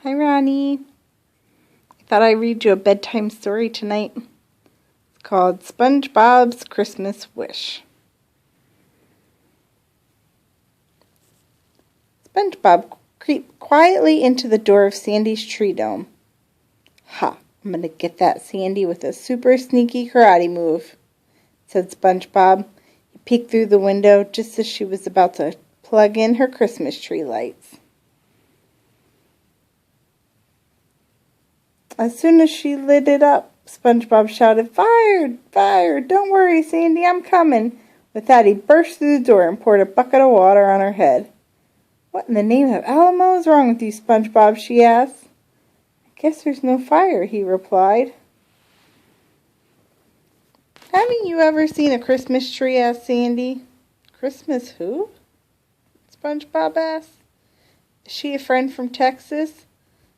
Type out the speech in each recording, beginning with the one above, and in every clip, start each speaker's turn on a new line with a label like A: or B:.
A: Hi, Ronnie. I thought I'd read you a bedtime story tonight. It's called SpongeBob's Christmas Wish. SpongeBob creeped quietly into the door of Sandy's tree dome. Ha! I'm going to get that Sandy with a super sneaky karate move, said SpongeBob. He peeked through the window just as she was about to plug in her Christmas tree lights. As soon as she lit it up, SpongeBob shouted, "Fired! Fired! Don't worry, Sandy, I'm coming." With that, he burst through the door and poured a bucket of water on her head. "What in the name of Alamo is wrong with you, SpongeBob?" she asked. "I guess there's no fire," he replied. "Haven't you ever seen a Christmas tree?" asked Sandy. "Christmas who?" SpongeBob asked. "Is she a friend from Texas?"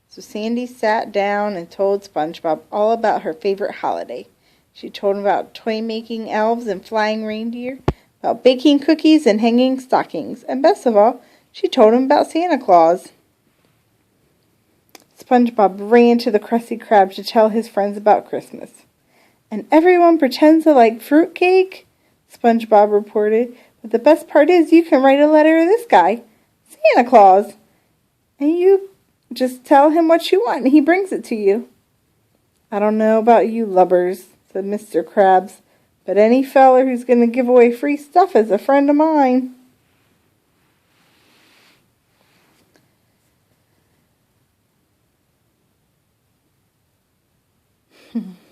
A: So Sandy sat down and told SpongeBob all about her favorite holiday. She told him about toy-making elves and flying reindeer, about baking cookies and hanging stockings, and best of all, she told him about Santa Claus. SpongeBob ran to the Krusty Krab to tell his friends about Christmas. "And everyone pretends to like fruitcake?" SpongeBob reported. "But the best part is you can write a letter to this guy, Santa Claus, and you just tell him what you want and he brings it to you." "I don't know about you lubbers," said Mr. Krabs, "but any feller who's going to give away free stuff is a friend of mine."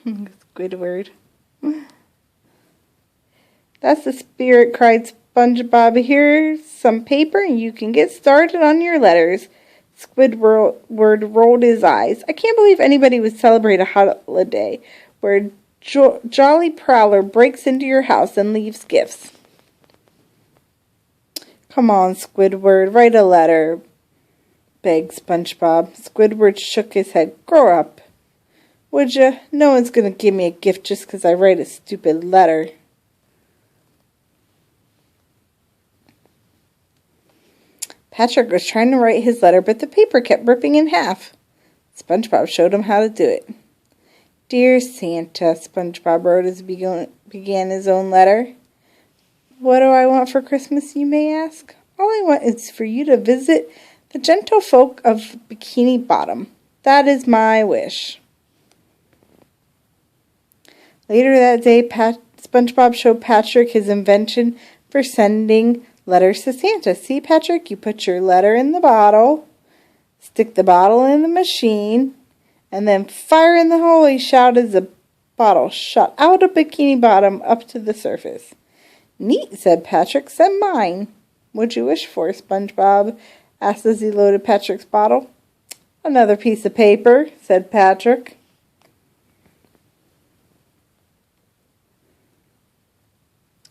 A: Squidward. "That's the spirit," cried SpongeBob. "Here's some paper and you can get started on your letters." Squidward rolled his eyes. "I can't believe anybody would celebrate a holiday where a jolly prowler breaks into your house and leaves gifts." "Come on, Squidward, write a letter," begged SpongeBob. Squidward shook his head. "Grow up, would ya? No one's going to give me a gift just 'cause I write a stupid letter." Patrick was trying to write his letter, but the paper kept ripping in half. SpongeBob showed him how to do it. "Dear Santa," SpongeBob wrote as he began his own letter. "What do I want for Christmas, you may ask? All I want is for you to visit the gentle folk of Bikini Bottom. That is my wish." Later that day, SpongeBob showed Patrick his invention for sending letters to Santa. "See, Patrick, you put your letter in the bottle, stick the bottle in the machine, and then fire in the hole," he shouted as the bottle shot out of Bikini Bottom up to the surface. "Neat," said Patrick. "Send mine." "What'd you wish for?" SpongeBob asked as he loaded Patrick's bottle. "Another piece of paper," said Patrick.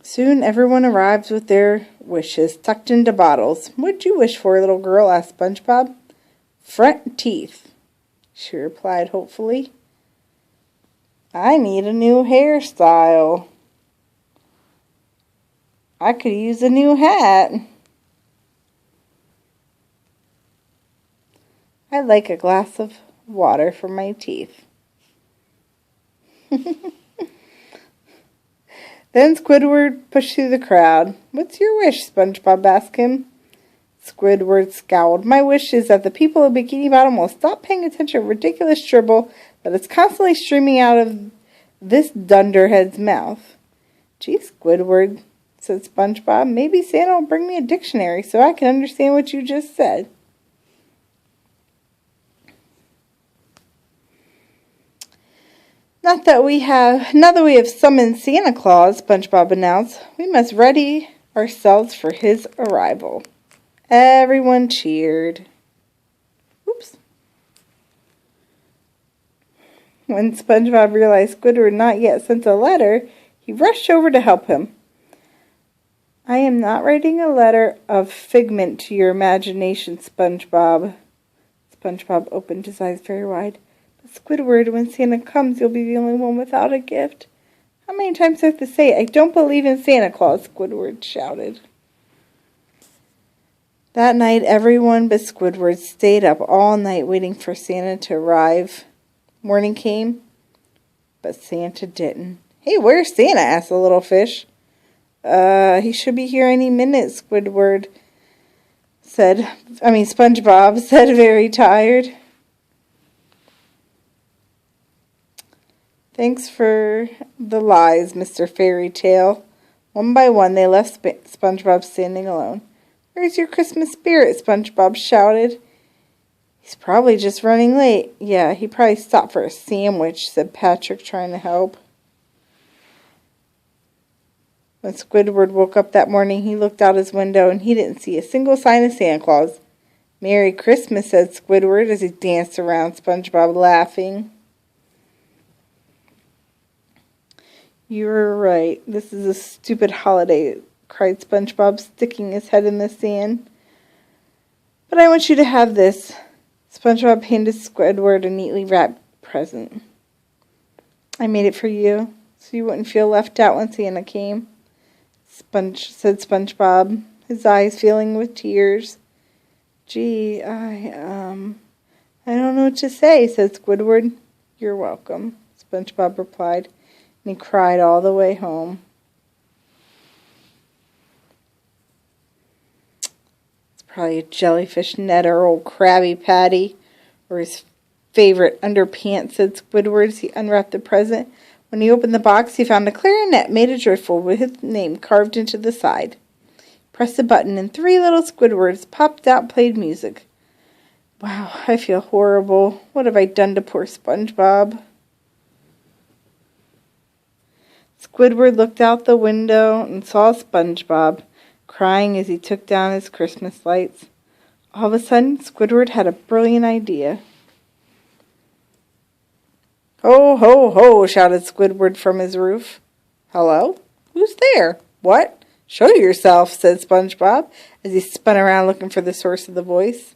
A: Soon everyone arrived with their wishes tucked into bottles. "What'd you wish for, little girl?" asked SpongeBob. "Front teeth," she replied hopefully. "I need a new hairstyle." "I could use a new hat." "I'd like a glass of water for my teeth." Then Squidward pushed through the crowd. "What's your wish?" SpongeBob asked him. Squidward scowled. "My wish is that the people of Bikini Bottom will stop paying attention to ridiculous dribble that is constantly streaming out of this dunderhead's mouth." "Gee, Squidward," said SpongeBob, "maybe Santa will bring me a dictionary so I can understand what you just said." Now that we have summoned Santa Claus," SpongeBob announced, "we must ready ourselves for his arrival." Everyone cheered. Oops. When SpongeBob realized Squidward had not yet sent a letter, he rushed over to help him. "I am not writing a letter of figment to your imagination, SpongeBob." SpongeBob opened his eyes very wide. "But Squidward, when Santa comes, you'll be the only one without a gift." "How many times do I have to say it? I don't believe in Santa Claus," Squidward shouted. That night, everyone but Squidward stayed up all night waiting for Santa to arrive. Morning came, but Santa didn't. "Hey, where's Santa?" asked the little fish. He should be here any minute," SpongeBob said, very tired. "Thanks for the lies, Mr. Fairy Tale." One by one, they left SpongeBob standing alone. "Where's your Christmas spirit?" SpongeBob shouted. "He's probably just running late." "Yeah, he probably stopped for a sandwich," said Patrick, trying to help. When Squidward woke up that morning, he looked out his window and he didn't see a single sign of Santa Claus. "Merry Christmas," said Squidward as he danced around SpongeBob, laughing. "You're right. This is a stupid holiday," cried SpongeBob, sticking his head in the sand. "But I want you to have this." SpongeBob handed Squidward a neatly wrapped present. "I made it for you, so you wouldn't feel left out when Santa came," said SpongeBob, his eyes filling with tears. "Gee, I don't know what to say," said Squidward. "You're welcome," SpongeBob replied, and he cried all the way home. "It's probably a jellyfish net or old Krabby Patty, or his favorite underpants," said Squidward as he unwrapped the present. When he opened the box, he found a clarinet made adriftful with his name carved into the side. He pressed a button, and 3 little Squidwards popped out and played music. "Wow, I feel horrible. What have I done to poor SpongeBob?" Squidward looked out the window and saw SpongeBob crying as he took down his Christmas lights. All of a sudden, Squidward had a brilliant idea. "Ho, ho, ho," shouted Squidward from his roof. "Hello? Who's there? What? Show yourself," said SpongeBob as he spun around looking for the source of the voice.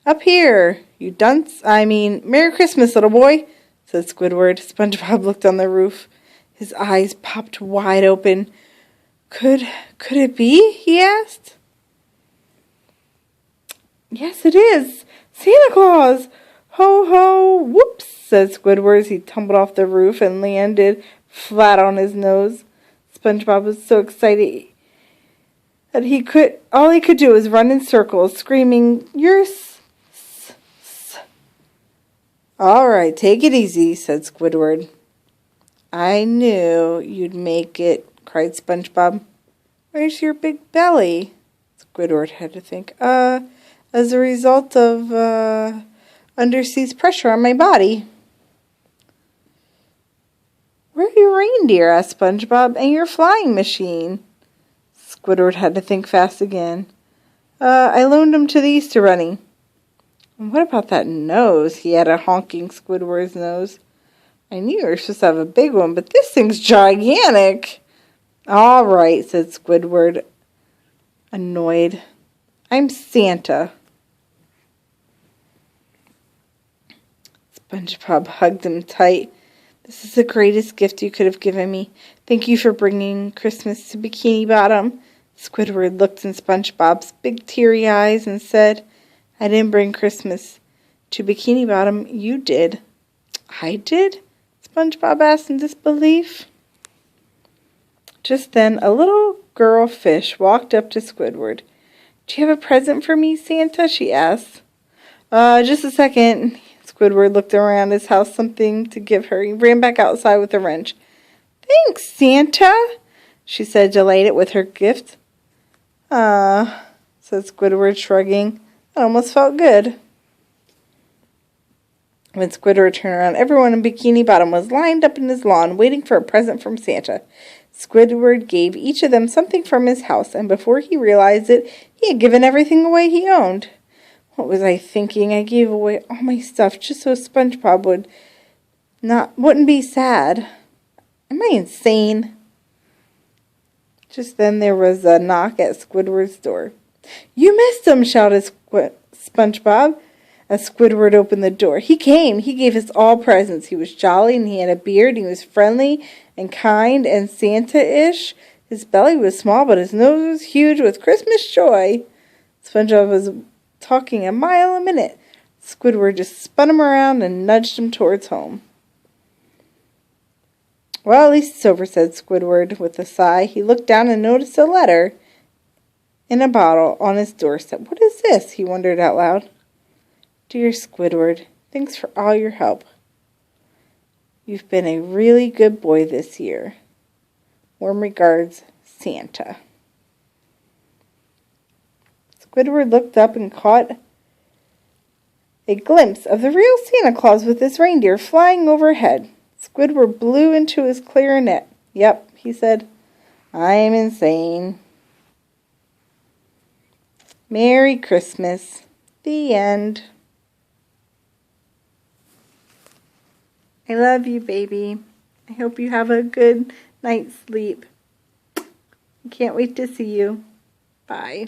A: "Up here, you dunce. Merry Christmas, little boy," said Squidward. SpongeBob looked on the roof. His eyes popped wide open. Could it be?" he asked. "Yes, it is. Santa Claus! Ho, ho, whoops," said Squidward as he tumbled off the roof and landed flat on his nose. SpongeBob was so excited that all he could do was run in circles, screaming, "You're "All right, take it easy," said Squidward. "I knew you'd make it," cried SpongeBob. "Where's your big belly?" Squidward had to think. As a result of, undersea's pressure on my body." "Where are your reindeer?" asked SpongeBob, "and your flying machine?" Squidward had to think fast again. I loaned them to the Easter Bunny." "And what about that nose?" He had a honking Squidward's nose. "I knew you were supposed to have a big one, but this thing's gigantic." "All right," said Squidward, annoyed. "I'm Santa." SpongeBob hugged him tight. "This is the greatest gift you could have given me. Thank you for bringing Christmas to Bikini Bottom." Squidward looked in SpongeBob's big teary eyes and said, "I didn't bring Christmas to Bikini Bottom. You did." "I did?" SpongeBob asked in disbelief. Just then, a little girl fish walked up to Squidward. "Do you have a present for me, Santa?" she asked. Just a second." Squidward looked around his house, something to give her. He ran back outside with a wrench. "Thanks, Santa," she said, delighted with her gift. Said Squidward, shrugging. "It almost felt good." When Squidward turned around, everyone in Bikini Bottom was lined up in his lawn, waiting for a present from Santa. Squidward gave each of them something from his house, and before he realized it, he had given everything away he owned. What was I thinking? I gave away all my stuff just so SpongeBob wouldn't be sad. Am I insane? Just then there was a knock at Squidward's door. "You missed him!" shouted SpongeBob as Squidward opened the door. "He came. He gave us all presents. He was jolly and he had a beard. He was friendly and kind and Santa-ish. His belly was small, but his nose was huge with Christmas joy." SpongeBob was talking a mile a minute. Squidward just spun him around and nudged him towards home. Well, at least it's over, said Squidward with a sigh. He looked down and noticed a letter in a bottle on his doorstep. What is this? He wondered out loud. Dear Squidward, thanks for all your help. You've been a really good boy this year. Warm regards, Santa. Squidward looked up and caught a glimpse of the real Santa Claus with his reindeer flying overhead. Squidward blew into his clarinet. Yep, he said, I am insane. Merry Christmas. The end. I love you, baby. I hope you have a good night's sleep. I can't wait to see you. Bye.